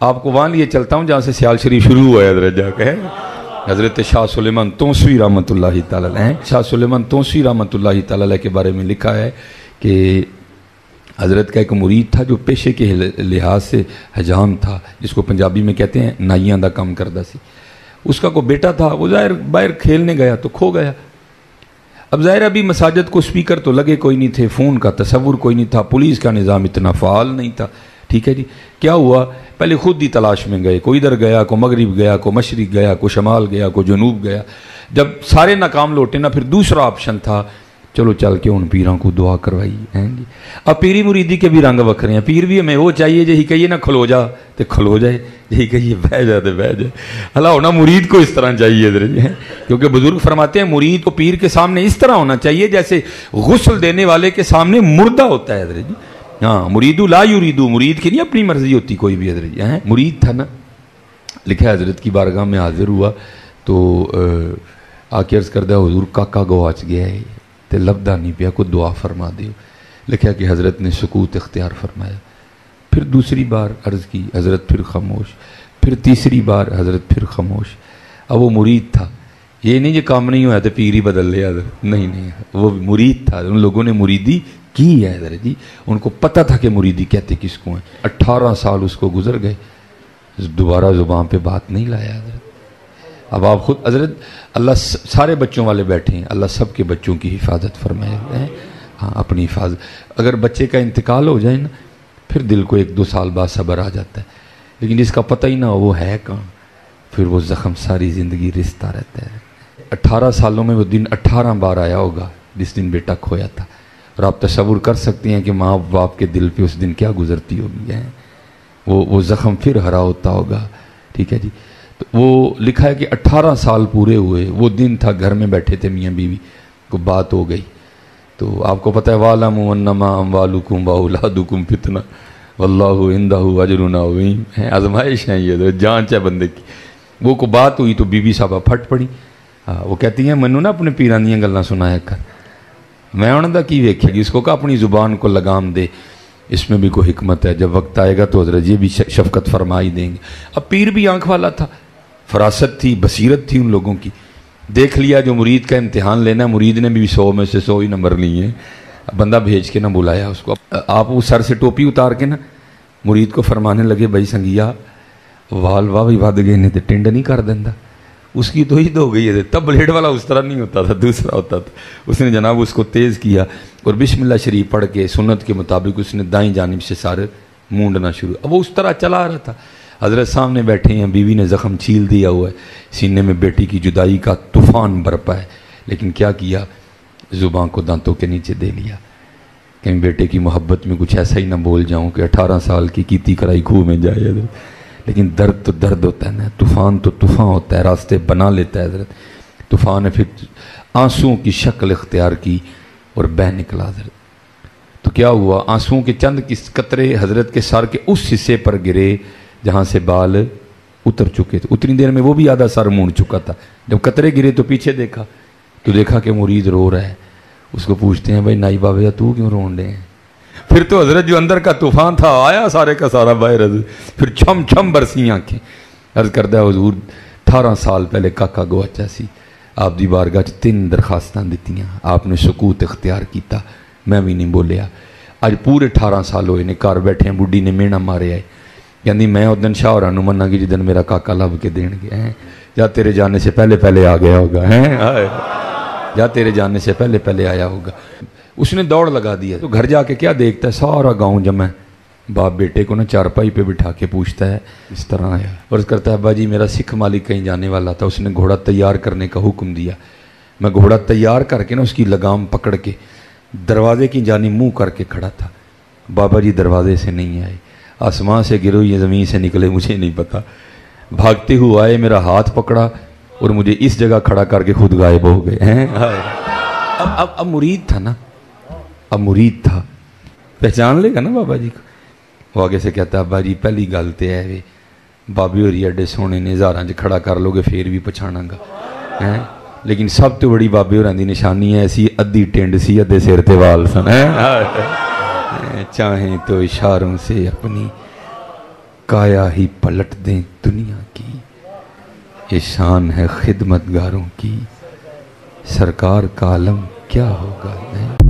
आपको वहाँ लिए चलता हूँ जहाँ से सियाल शरीफ शुरू हुआ है हजरत जाके। हजरत शाह सुलेमान तौसीफ़ी रहमतुल्लाहि तआला अलैह, शाह सुलेमान तौसीफ़ी रहमतुल्लाहि तआला अलैह के बारे में लिखा है कि हजरत का एक मुरीद था जो पेशे के लिहाज से हजाम था, जिसको पंजाबी में कहते हैं नाइयां दा काम करदा सी। उसका कोई बेटा था, वो ज़ाहिर बाहर खेलने गया तो खो गया। अब ज़ाहिर अभी मसाजिद को स्पीकर तो लगे कोई नहीं थे, फ़ोन का तसव्वुर कोई नहीं था, पुलिस का निज़ाम इतना फ़ाल नहीं था। ठीक है जी, क्या हुआ, पहले खुद ही तलाश में गए, कोई इधर गया, को मगरिब गया, को मशरिक गया, को शमाल गया, को जनूब गया। जब सारे नाकाम लौटे ना, फिर दूसरा ऑप्शन था चलो चल के उन पीरों को दुआ करवाई हैं जी। अब पीरी मुरीदी के भी रंग वखरे हैं। पीर भी हमें वो चाहिए जी कहिए ना खलो जा तो खलो जाए, यही कहिए बह जा तो बह जाए। अल्लाह होना मुरीद को इस तरह चाहिए इधर जी, क्योंकि बुजुर्ग फरमाते हैं मुरीद को पीर के सामने इस तरह होना चाहिए जैसे गुस्ल देने वाले के सामने मुर्दा होता है इधर जी। हाँ, मुरीदू ला युरीदू, मुरीद की नहीं अपनी मर्जी होती कोई भी इधर जी। हैं मुरीद था ना, लिखा हजरत की बारगाह में हाजिर हुआ तो आके अर्ज करदा हुजूर काका गवाच गया है ते लभदा नहीं पिया, कोई दुआ फरमा दियो। लिखा कि हज़रत ने सुकूत इख्तियार फरमाया। फिर दूसरी बार अर्ज़ की, हज़रत फिर खामोश। फिर तीसरी बार हज़रत फिर खामोश। अब वो मुरीद था, ये नहीं जो काम नहीं हुआ तो पीर ही बदल लिया, नहीं नहीं, वो मुरीद था। उन लोगों ने मुरीदी की है इधर जी, उनको पता था कि मुरीदी कहते किसको हैं। 18 साल उसको गुजर गए, दोबारा ज़ुबान पे बात नहीं लाया हज़रत। अब आप खुद हजरत, अल्लाह सारे बच्चों वाले बैठे हैं, अल्लाह सब के बच्चों की हिफाजत फरमाए हैं। हाँ, अपनी हिफाजत। अगर बच्चे का इंतकाल हो जाए ना, फिर दिल को 1-2 साल बाद सब्र आ जाता है, लेकिन जिसका पता ही ना हो वो है कहाँ, फिर वो ज़ख्म सारी ज़िंदगी रिश्ता रहता है। 18 सालों में वो दिन 18 बार आया होगा जिस दिन बेटा खोया था, और आप तसव्वुर कर सकती हैं कि माँ बाप के दिल पे उस दिन क्या गुजरती होगी है। वो ज़ख्म फिर हरा होता होगा। ठीक है जी, तो वो लिखा है कि 18 साल पूरे हुए, वो दिन था घर में बैठे थे मियाँ बीवी, को बात हो गई। तो आपको पता है वालमू अन्नमा अम्वालुकुम व औलादुकुम फितना वल्लाहु इंदहु अजरुन अज़ीम है, आजमाइश है ये, जांच है बंदे की। वो को बात हुई तो बीबी साहबा फट पड़ी। हाँ, वो कहती हैं मैनू ना अपने पीरां दीयां गल्लां सुनाया कर, मैं उन्हां दा की वेखेगी, उसको कहा अपनी ज़ुबान को लगाम दे, इसमें भी कोई हिकमत है, जब वक्त आएगा तो हज़रत ये भी शफकत फरमा ही देंगे। अब पीर भी आंख वाला था, फरासत थी, बसीरत थी उन लोगों की। देख लिया जो मुरीद का इम्तिहान लेना, मुरीद ने भी 100 में से 100 ही नंबर लिए हैं। बंदा भेज के ना बुलाया उसको, आप वो सर से टोपी उतार के ना मुरीद को फरमाने लगे भाई संगिया वाल वाह भी वध गए ने तो टिंड नहीं कर देंदा, उसकी तो ईद हो गई है। तब ब्लेड वाला उस तरह नहीं होता था, दूसरा होता था। उसने जनाब उसको तेज़ किया और बिस्मिल्लाह शरीफ पढ़ के सुन्नत के मुताबिक उसने दाईं जानिब से सारे मूंडना शुरू। अब वो उस तरह चला आ रहा था। हज़रत सामने बैठे हैं, बीवी ने ज़ख्म छील दिया हुआ है, सीने में बेटी की जुदाई का तूफ़ान बरपा है, लेकिन क्या किया, ज़ुबान को दांतों के नीचे दे लिया। कहीं बेटे की मोहब्बत में कुछ ऐसा ही ना बोल जाऊं कि 18 साल की कीती कराई खूह में जाए। लेकिन दर्द तो दर्द होता है ना, तूफ़ान तो तूफ़ान होता है, रास्ते बना लेता है हज़रत। तूफ़ान ने फिर आंसुओं की शक्ल इख्तियार की और बह निकला हज़रत। तो क्या हुआ, आंसुओं के चंद किस कतरे हज़रत के सर के उस हिस्से पर गिरे जहाँ से बाल उतर चुके थे। उतनी देर में वो भी आधा सर मूंड चुका था। जब कतरे गिरे तो पीछे देखा तो देखा कि मुरीद रो रहा है। उसको पूछते हैं भाई नाई बाबा तू क्यों रोन रहे हैं? फिर तो हज़रत जो अंदर का तूफ़ान था आया सारे का सारा बाहर। फिर छम छम बरसी आँखें। अर्ज़ करदा हुज़ूर 18 साल पहले काका गवाचा सी, आप दी बारगाह 3 दरखास्तां दित्तियां, आपने सुकूत इख्तियार किया, मैं भी नहीं बोलिया। अज पूरे 18 साल होए ने, घर बैठे बुढ़ी ने मेहना मारे आए, कहती मैं उस दिन शाह होरां नूं मन्नांगी जिस दिन मेरा काका लभ के देणगे हैं, या तेरे जाने से पहले पहले आ गया होगा हैं, या तेरे जाने से पहले पहले आया होगा। उसने दौड़ लगा दिया। तो घर जाके क्या देखता है, सारा गांव जमा। बाप बेटे को ना चारपाई पे बिठा के पूछता है इस तरह आया, और करता है अब्बा जी मेरा सिख मालिक कहीं जाने वाला था, उसने घोड़ा तैयार करने का हुक्म दिया। मैं घोड़ा तैयार करके ना उसकी लगाम पकड़ के दरवाजे की जानी मुँह करके खड़ा था। बाबा जी दरवाजे से नहीं आए, आसमान से गिरो या ज़मीन से निकले मुझे नहीं पता, भागते हुए आए, मेरा हाथ पकड़ा और मुझे इस जगह खड़ा करके खुद गायब हो गए हैं। अब मुरीद था ना, अब मुरीद था, पहचान लेगा ना बाबा जी को। वो आगे से कहता अब्बा जी पहली गल तो है वे बाबे होरी एडे सोने ने हज़ारां च खड़ा कर लोगे फिर भी पछाणांगा हैं, लेकिन सब तो बड़ी बाबे होरां दी निशानी है ऐसी अद्धी टिंड सी अद्धे सिर ते वाल सन, चाहे तो इशारों से अपनी کایا ہی پلٹ دیں دنیا کی، یہ شان ہے خدمت گاروں کی، سرکار کا عالم کیا ہوگا۔